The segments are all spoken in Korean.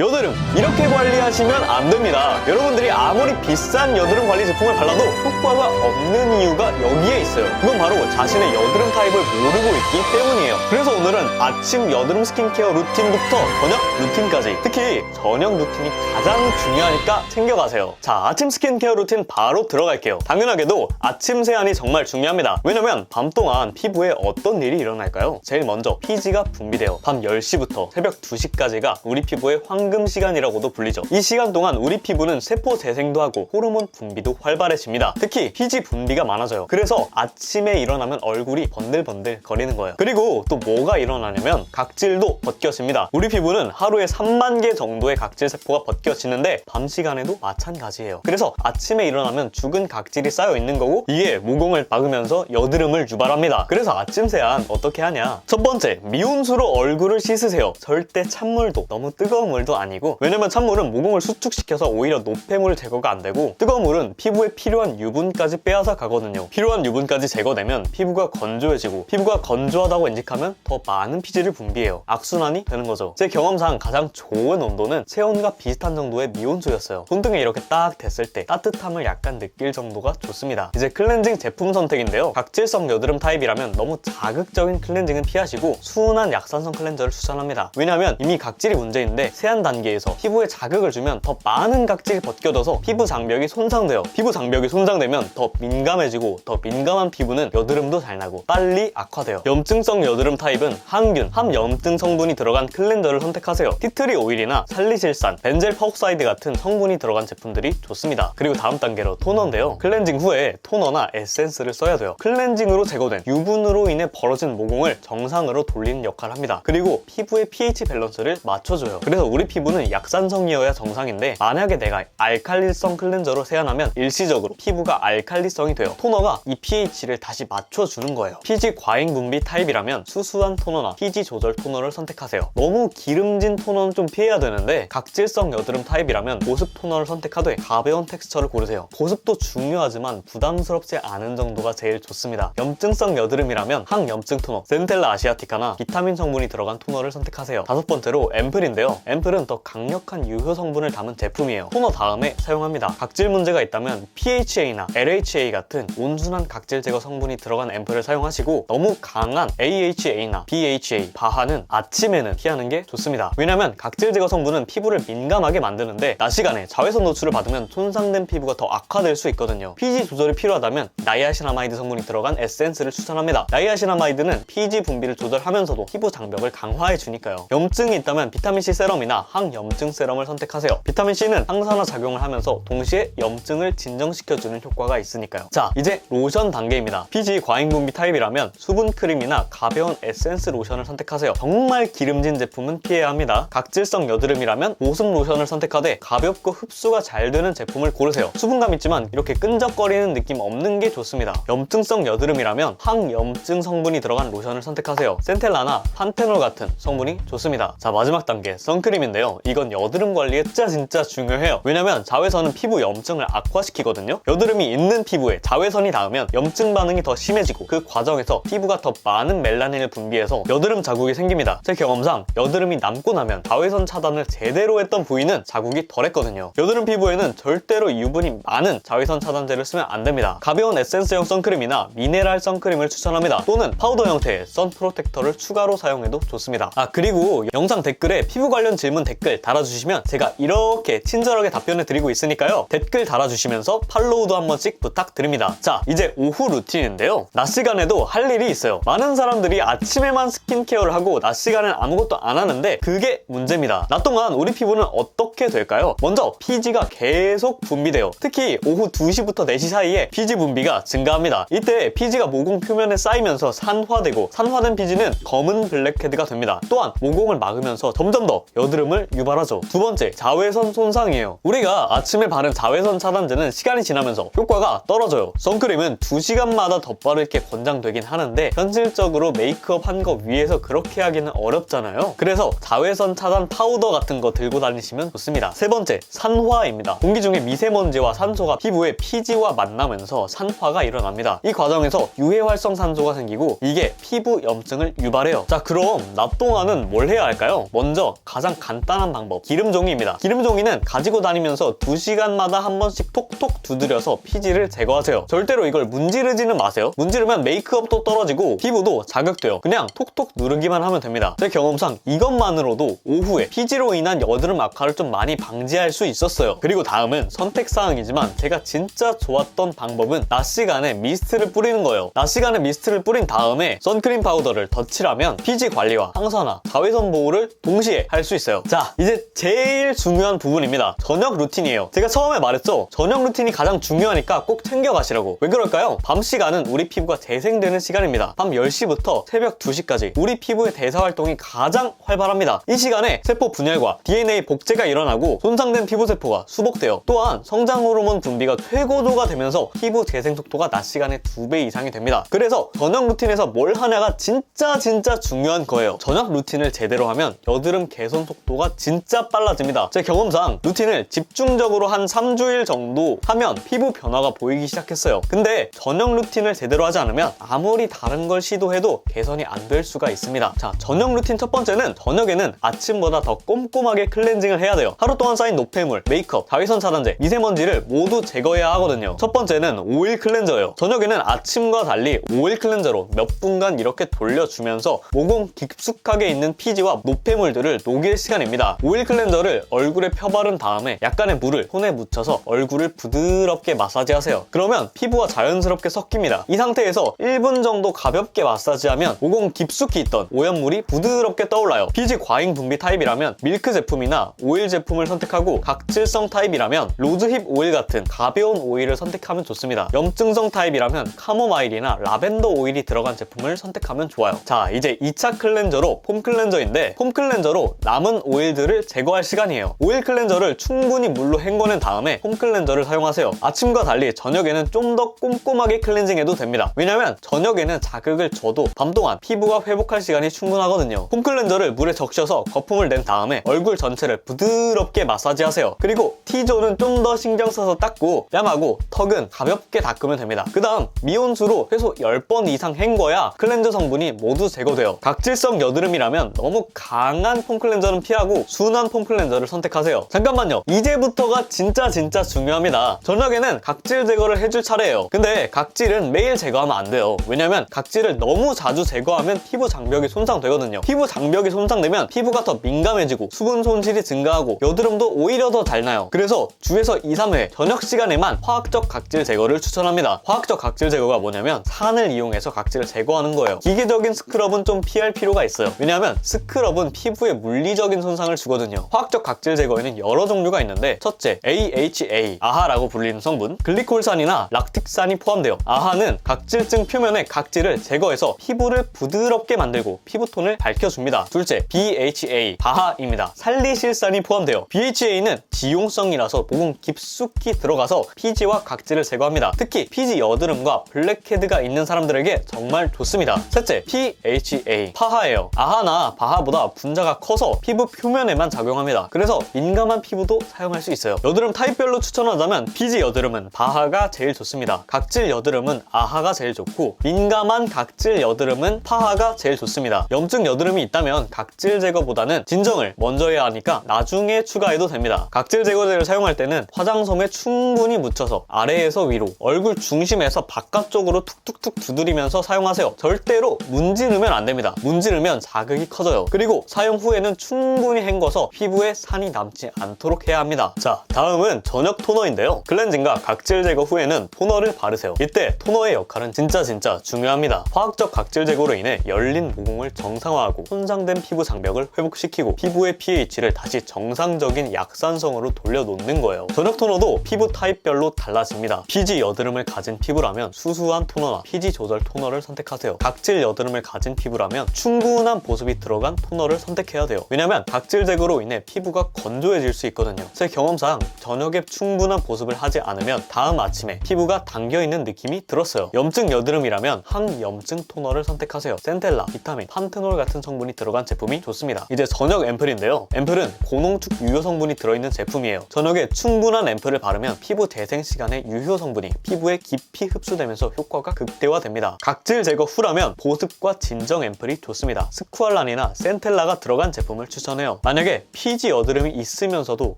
여드름 이렇게 관리하시면 안 됩니다. 여러분들이 아무리 비싼 여드름 관리 제품을 발라도 효과가 없는 이유가 여기에 있어요. 그건 바로 자신의 여드름 타입을 모르고 있기 때문이에요. 그래서 오늘은 아침 여드름 스킨케어 루틴부터 저녁 루틴까지, 특히 저녁 루틴이 가장 중요하니까 챙겨가세요. 자, 아침 스킨케어 루틴 바로 들어갈게요. 당연하게도 아침 세안이 정말 중요합니다. 왜냐면 밤 동안 피부에 어떤 일이 일어날까요? 제일 먼저 피지가 분비돼요. 밤 10시부터 새벽 2시까지가 우리 피부의 황금 시간이라고도 불리죠. 이 시간 동안 우리 피부는 세포 재생도 하고 호르몬 분비도 활발해집니다. 특히 피지 분비가 많아져요. 그래서 아침에 일어나면 얼굴이 번들번들 거리는 거예요. 그리고 또 뭐가 일어나냐면 각질도 벗겨집니다. 우리 피부는 하루에 3만 개 정도의 각질 세포가 벗겨지는데 밤 시간에도 마찬가지예요. 그래서 아침에 일어나면 죽은 각질이 쌓여 있는 거고, 이게 모공을 막으면서 여드름을 유발합니다. 그래서 아침 세안 어떻게 하냐? 첫 번째, 미온수로 얼굴을 씻으세요. 절대 찬물도, 너무 뜨거운 물도 아니고, 왜냐면 찬물은 모공을 수축시켜서 오히려 노폐물 제거가 안 되고, 뜨거운 물은 피부에 필요한 유분까지 빼앗아 가거든요. 필요한 유분까지 제거되면 피부가 건조해지고, 피부가 건조하다고 인식하면 더 많은 피지를 분비해요. 악순환이 되는 거죠. 제 경험상 가장 좋은 온도는 체온과 비슷한 정도의 미온수였어요. 손등에 이렇게 딱 댔을 때 따뜻함을 약간 느낄 정도가 좋습니다. 이제 클렌징 제품 선택인데요. 각질성 여드름 타입이라면 너무 자극적인 클렌징은 피하시고 순한 약산성 클렌저를 추천합니다. 왜냐하면 이미 각질이 문제인데 세안 단계에서 피부에 자극을 주면 더 많은 각질이 벗겨져서 피부 장벽이 손상돼요. 피부 장벽이 손상되면 더 민감해지고, 더 민감한 피부는 여드름도 잘 나고 빨리 악화돼요. 염증성 여드름 타입은 항균, 함염증 성분이 들어간 클렌저를 선택하세요. 티트리 오일이나 살리실산, 벤젤 퍼옥사이드 같은 성분이 들어간 제품들이 좋습니다. 그리고 다음 단계로 토너인데요. 클렌징 후에 토너나 에센스를 써야 돼요. 클렌징으로 제거된 유분으로 인해 벌어진 모공을 정상으로 돌리는 역할을 합니다. 그리고 피부의 pH 밸런스를 맞춰줘요. 그래서 우리 피부는 약산성이어야 정상인데, 만약에 내가 알칼리성 클렌저로 세안하면 일시적으로 피부가 알칼리성이 돼요. 토너가 이 pH를 다시 맞춰주는 거예요. 피지 과잉 분비 타입이라면 수수한 토너나 피지 조절 토너를 선택하세요. 너무 기름진 토너는 좀 피해야 되는데, 각질성 여드름 타입이라면 보습 토너를 선택하되 가벼운 텍스처를 고르세요. 보습도 중요하지만 부담스럽지 않은 정도가 제일 좋습니다. 염증성 여드름이라면 항염증 토너, 센텔라 아시아티카나 비타민 성분이 들어간 토너를 선택하세요. 다섯 번째로 앰플인데요. 앰플은 더 강력한 유효 성분을 담은 제품이에요. 토너 다음에 사용합니다. 각질 문제가 있다면 PHA나 LHA 같은 온순한 각질 제거 성분이 들어간 앰플을 사용하시고, 너무 강한 AHA나 BHA, 바하는 아침에는 피하는 게 좋습니다. 왜냐면 각질 제거 성분은 피부를 민감하게 만드는데 낮 시간에 자외선 노출을 받으면 손상된 피부가 더 악화될 수 있거든요. 피지 조절이 필요하다면 나이아신아마이드 성분이 들어간 에센스를 추천합니다. 나이아신아마이드는 피지 분비를 조절하면서도 피부 장벽을 강화해 주니까요. 염증이 있다면 비타민C 세럼이나 항염증 세럼을 선택하세요. 비타민C는 항산화 작용을 하면서 동시에 염증을 진정시켜주는 효과가 있으니까요. 자, 이제 로션 단계입니다. 피지 과잉 분비 타입이라면 수분 크림이나 가벼운 에센스 로션을 선택하세요. 정말 기름진 제품은 피해야 합니다. 각질성 여드름이라면 보습 로션을 선택하되 가볍고 흡수가 잘 되는 제품을 고르세요. 수분감 있지만 이렇게 끈적거리는 느낌 없는 게 좋습니다. 염증성 여드름이라면 항염증 성분이 들어간 로션을 선택하세요. 센텔라나 판테놀 같은 성분이 좋습니다. 자, 마지막 단계 선크림인데요. 이건 여드름 관리에 진짜 중요해요. 왜냐면 자외선은 피부 염증을 악화시키거든요. 여드름이 있는 피부에 자외선이 닿으면 염증 반응이 더 심해지고, 그 과정에서 피부가 더 많은 멜라닌을 분비해서 여드름 자국이 생깁니다. 제 경험상 여드름이 남고 나면 자외선 차단을 제대로 했던 부위는 자국이 덜했거든요. 여드름 피부에는 절대로 유분이 많은 자외선 차단제를 쓰면 안 됩니다. 가벼운 에센스형 선크림이나 미네랄 선크림을 추천합니다. 또는 파우더 형태의 선 프로텍터를 추가로 사용해도 좋습니다. 그리고 영상 댓글에 피부 관련 질문 댓글 달아주시면 제가 이렇게 친절하게 답변해 드리고 있으니까요. 댓글 달아주시면서 팔로우도 한 번씩 부탁드립니다. 자, 이제 오후 루틴인데요. 낮 시간에도 할 일이 있어요. 많은 사람들이 아침에만 스킨케어를 하고 낮 시간엔 아무것도 안 하는데 그게 문제입니다. 낮 동안 우리 피부는 어떻게 될까요? 먼저 피지가 계속 분비돼요. 특히 오후 2시부터 4시 사이에 피지 분비가 증가합니다. 이때 피지가 모공 표면에 쌓이면서 산화되고, 산화된 피지는 검은 블랙헤드가 됩니다. 또한 모공을 막으면서 점점 더 여드름을 유발하죠. 두 번째, 자외선 손상이에요. 우리가 아침에 바른 자외선 차단제는 시간이 지나면서 효과가 떨어져요. 선크림은 2시간마다 덧바를 게 권장되긴 하는데 현실적으로 메이크업 한 거 위에서 그렇게 하기는 어렵잖아요. 그래서 자외선 차단 파우더 같은 거 들고 다니시면 좋습니다. 세 번째, 산화입니다. 공기 중에 미세먼지와 산소가 피부에 피지와 만나면서 산화가 일어납니다. 이 과정에서 유해활성산소가 생기고 이게 피부 염증을 유발해요. 자, 그럼 낮 동안은 뭘 해야 할까요? 먼저 가장 간단한 간단한 방법, 기름종이입니다. 기름종이는 가지고 다니면서 2시간마다 한 번씩 톡톡 두드려서 피지를 제거하세요. 절대로 이걸 문지르지는 마세요. 문지르면 메이크업도 떨어지고 피부도 자극돼요. 그냥 톡톡 누르기만 하면 됩니다. 제 경험상 이것만으로도 오후에 피지로 인한 여드름 악화를 좀 많이 방지할 수 있었어요. 그리고 다음은 선택사항이지만 제가 진짜 좋았던 방법은 낮 시간에 미스트를 뿌리는 거예요. 낮 시간에 미스트를 뿌린 다음에 선크림 파우더를 덧칠하면 피지 관리와 항산화, 자외선 보호를 동시에 할 수 있어요. 자, 이제 제일 중요한 부분입니다. 저녁 루틴이에요. 제가 처음에 말했죠? 저녁 루틴이 가장 중요하니까 꼭 챙겨가시라고. 왜 그럴까요? 밤 시간은 우리 피부가 재생되는 시간입니다. 밤 10시부터 새벽 2시까지 우리 피부의 대사 활동이 가장 활발합니다. 이 시간에 세포 분열과 DNA 복제가 일어나고 손상된 피부세포가 수복돼요. 또한 성장 호르몬 분비가 최고조가 되면서 피부 재생 속도가 낮 시간에 2배 이상이 됩니다. 그래서 저녁 루틴에서 뭘 하냐가 진짜 중요한 거예요. 저녁 루틴을 제대로 하면 여드름 개선 속도가 진짜 빨라집니다. 제 경험상 루틴을 집중적으로 한 3주일 정도 하면 피부 변화가 보이기 시작했어요. 근데 저녁 루틴을 제대로 하지 않으면 아무리 다른 걸 시도해도 개선이 안 될 수가 있습니다. 자, 저녁 루틴 첫 번째는 저녁에는 아침보다 더 꼼꼼하게 클렌징을 해야 돼요. 하루 동안 쌓인 노폐물, 메이크업, 자외선 차단제, 미세먼지를 모두 제거해야 하거든요. 첫 번째는 오일 클렌저예요. 저녁에는 아침과 달리 오일 클렌저로 몇 분간 이렇게 돌려주면서 모공 깊숙하게 있는 피지와 노폐물들을 녹일 시간입니다. 오일 클렌저를 얼굴에 펴바른 다음에 약간의 물을 손에 묻혀서 얼굴을 부드럽게 마사지하세요. 그러면 피부와 자연스럽게 섞입니다. 이 상태에서 1분 정도 가볍게 마사지하면 모공 깊숙이 있던 오염물이 부드럽게 떠올라요. 피지 과잉 분비 타입이라면 밀크 제품이나 오일 제품을 선택하고 각질성 타입이라면 로즈힙 오일 같은 가벼운 오일을 선택하면 좋습니다. 염증성 타입이라면 카모마일이나 라벤더 오일이 들어간 제품을 선택하면 좋아요. 자, 이제 2차 클렌저로 폼 클렌저인데 폼 클렌저로 남은 오일들을 제거할 시간이에요. 오일 클렌저를 충분히 물로 헹궈낸 다음에 폼 클렌저를 사용하세요. 아침과 달리 저녁에는 좀 더 꼼꼼하게 클렌징해도 됩니다. 왜냐면 저녁에는 자극을 줘도 밤 동안 피부가 회복할 시간이 충분하거든요. 폼 클렌저를 물에 적셔서 거품을 낸 다음에 얼굴 전체를 부드럽게 마사지하세요. 그리고 T존은 좀 더 신경 써서 닦고 뺨하고 턱은 가볍게 닦으면 됩니다. 그 다음 미온수로 최소 10번 이상 헹궈야 클렌저 성분이 모두 제거돼요. 각질성 여드름이라면 너무 강한 폼 클렌저는 피하고 순한 폼 클렌저를 선택하세요. 잠깐만요. 이제부터가 진짜 중요합니다. 저녁에는 각질 제거를 해줄 차례예요. 근데 각질은 매일 제거하면 안 돼요. 왜냐면 각질을 너무 자주 제거하면 피부 장벽이 손상되거든요. 피부 장벽이 손상되면 피부가 더 민감해지고 수분 손실이 증가하고 여드름도 오히려 더 잘 나요. 그래서 주에서 2, 3회 저녁 시간에만 화학적 각질 제거를 추천합니다. 화학적 각질 제거가 뭐냐면 산을 이용해서 각질을 제거하는 거예요. 기계적인 스크럽은 좀 피할 필요가 있어요. 왜냐하면 스크럽은 피부에 물리적인 손상을 주거든요. 화학적 각질 제거에는 여러 종류가 있는데 첫째, AHA, 아하라고 불리는 성분, 글리콜산이나 락틱산이 포함돼요. 아하는 각질층 표면의 각질을 제거해서 피부를 부드럽게 만들고 피부톤을 밝혀줍니다. 둘째, BHA, 바하입니다. 살리실산이 포함돼요. BHA는 지용성이라서 모공 깊숙이 들어가서 피지와 각질을 제거합니다. 특히 피지 여드름과 블랙헤드가 있는 사람들에게 정말 좋습니다. 셋째, PHA, 파하예요. 아하나 바하보다 분자가 커서 피부 표면에만 작용합니다. 그래서 민감한 피부도 사용할 수 있어요. 여드름 타입별로 추천하자면 피지 여드름은 바하가 제일 좋습니다. 각질 여드름은 아하가 제일 좋고 민감한 각질 여드름은 파하가 제일 좋습니다. 염증 여드름이 있다면 각질 제거보다는 진정을 먼저 해야 하니까 나중에 추가해도 됩니다. 각질 제거제를 사용할 때는 화장솜에 충분히 묻혀서 아래에서 위로 얼굴 중심에서 바깥쪽으로 툭툭툭 두드리면서 사용하세요. 절대로 문지르면 안 됩니다. 문지르면 자극이 커져요. 그리고 사용 후에는 충분히 헹궈서 피부에 산이 남지 않도록 해야 합니다. 자, 다음은 저녁 토너인데요. 클렌징과 각질 제거 후에는 토너를 바르세요. 이때 토너의 역할은 진짜 중요합니다. 화학적 각질 제거로 인해 열린 모공을 정상화하고 손상된 피부 장벽을 회복시키고 피부의 pH를 다시 정상적인 약산성으로 돌려놓는 거예요. 저녁 토너도 피부 타입별로 달라집니다. 피지 여드름을 가진 피부라면 수수한 토너나 피지 조절 토너를 선택하세요. 각질 여드름을 가진 피부라면 충분한 보습이 들어간 토너를 선택해야 돼요. 왜냐면 각질 제거로 인해 피부가 건조해질 수 있거든요. 제 경험상 저녁에 충분한 보습을 하지 않으면 다음 아침에 피부가 당겨있는 느낌이 들었어요. 염증 여드름이라면 항염증 토너를 선택하세요. 센텔라, 비타민, 판테놀 같은 성분이 들어간 제품이 좋습니다. 이제 저녁 앰플인데요. 앰플은 고농축 유효 성분이 들어있는 제품 제품이에요. 저녁에 충분한 앰플을 바르면 피부 대생 시간에 유효 성분이 피부에 깊이 흡수되면서 효과가 극대화됩니다. 각질 제거 후라면 보습과 진정 앰플이 좋습니다. 스쿠알란이나 센텔라가 들어간 제품을 추천해요. 만약에 피지 여드름이 있으면서도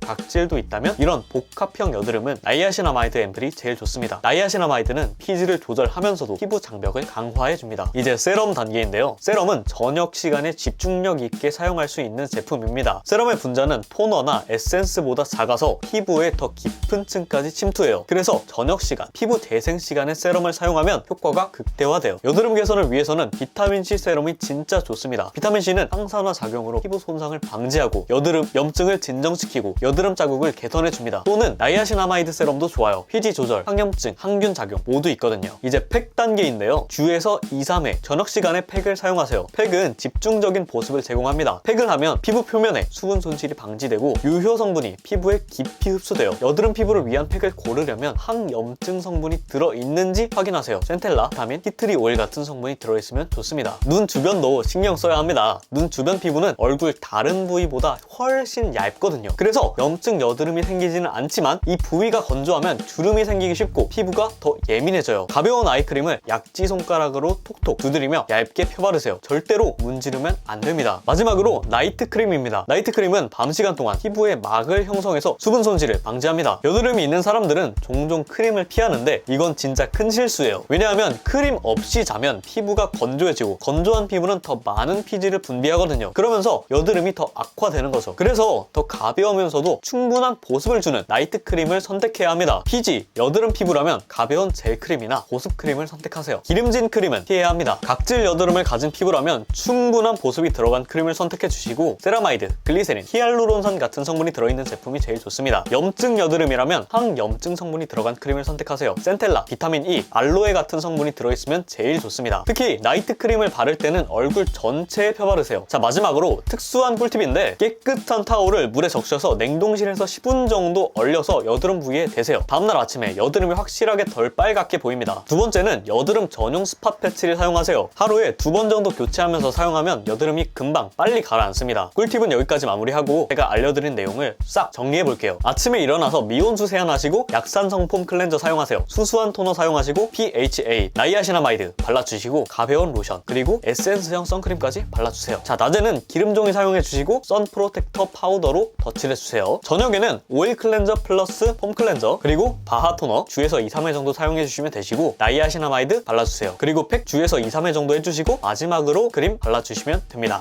각질도 있다면 이런 복합형 여드름은 나이아신아마이드 앰플이 제일 좋습니다. 나이아신아마이드는 피지를 조절하면서도 피부 장벽을 강화해줍니다. 이제 세럼 단계인데요. 세럼은 저녁 시간에 집중력 있게 사용할 수 있는 제품입니다. 세럼의 분자는 토너나 에센스보다 작아서 피부에 더 깊은 층까지 침투해요. 그래서 저녁 시간, 피부 재생 시간에 세럼을 사용하면 효과가 극대화돼요. 여드름 개선을 위해서는 비타민C 세럼이 진짜 좋습니다. 비타민C는 항산화 작용으로 피부 손상을 방지하고 여드름, 염증을 진정시키고 여드름 자국을 개선해줍니다. 또는 나이아신아마이드 세럼도 좋아요. 피지 조절, 항염증, 항균 작용 모두 있거든요. 이제 팩 단계인데요. 주에서 2, 3회 저녁 시간에 팩을 사용하세요. 팩은 집중적인 보습을 제공합니다. 팩을 하면 피부 표면에 수분 손실이 방지되고 유효 성분이 피부에 깊이 흡수돼요. 여드름 피부를 위한 팩을 고르려면 항염증 성분이 들어있는지 확인하세요. 센텔라, 비타민, 티트리 오일 같은 성분이 들어있으면 좋습니다. 눈 주변도 신경 써야 합니다. 눈 주변 피부는 얼굴 다른 부위보다 훨씬 얇거든요. 그래서 염증 여드름이 생기지는 않지만 이 부위가 건조하면 주름이 생기기 쉽고 피부가 더 예민해져요. 가벼운 아이크림을 약지 손가락으로 톡톡 두드리며 얇게 펴바르세요. 절대로 문지르면 안 됩니다. 마지막으로 나이트 크림입니다. 나이트 크림은 밤 시간 동안 피부에 막을 형성해서 수분 손실을 방지합니다. 여드름이 있는 사람들은 종종 크림을 피하는데 이건 진짜 큰 실수예요. 왜냐하면 크림 없이 자면 피부가 건조해지고 건조한 피부는 더 많은 피지를 분비하거든요. 그러면서 여드름이 더 악화되는 거죠. 그래서 더 가벼우면서도 충분한 보습을 주는 나이트 크림을 선택해야 합니다. 피지, 여드름 피부라면 가벼운 젤 크림이나 보습 크림을 선택하세요. 기름진 크림은 피해야 합니다. 각질 여드름을 가진 피부라면 충분한 보습이 들어간 크림을 선택해 주시고 세라마이드, 글리세린, 히알루론산 같은 성분이 들어있는 제품이 제일 좋습니다. 염증 여드름이라면 항염증 성분이 들어간 크림을 선택하세요. 센텔라, 비타민 E, 알로에 같은 성분이 들어있으면 제일 좋습니다. 특히 나이트 크림을 바를 때는 얼굴 전체에 펴바르세요. 자, 마지막으로 특수한 꿀팁인데 깨끗한 타올을 물에 적셔서 냉동실에서 10분 정도 얼려서 여드름 부위에 대세요. 다음날 아침에 여드름이 확실하게 덜 빨갛게 보입니다. 두 번째는 여드름 전용 스팟 패치를 사용하세요. 하루에 2번 정도 교체하면서 사용하면 여드름이 금방 빨리 가라앉습니다. 꿀팁은 여기까지 마무리하고 제가 알려드린 내용을 싹 정리해볼게요. 아침에 일어나서 미온수 세안하시고 약산성 폼 클렌저 사용하세요. 수수한 토너 사용하시고 PHA, 나이아신아마이드 발라주시고 가벼운 로션 그리고 에센스형 선크림까지 발라주세요. 자, 낮에는 기름종이 사용해주시고 선 프로텍터 파우더로 덧칠해주세요. 저녁에는 오일 클렌저 플러스 폼 클렌저 그리고 바하 토너 주에서 2, 3회 정도 사용해주시면 되시고 나이아신아마이드 발라주세요. 그리고 팩 주에서 2, 3회 정도 해주시고 마지막으로 크림 발라주시면 됩니다.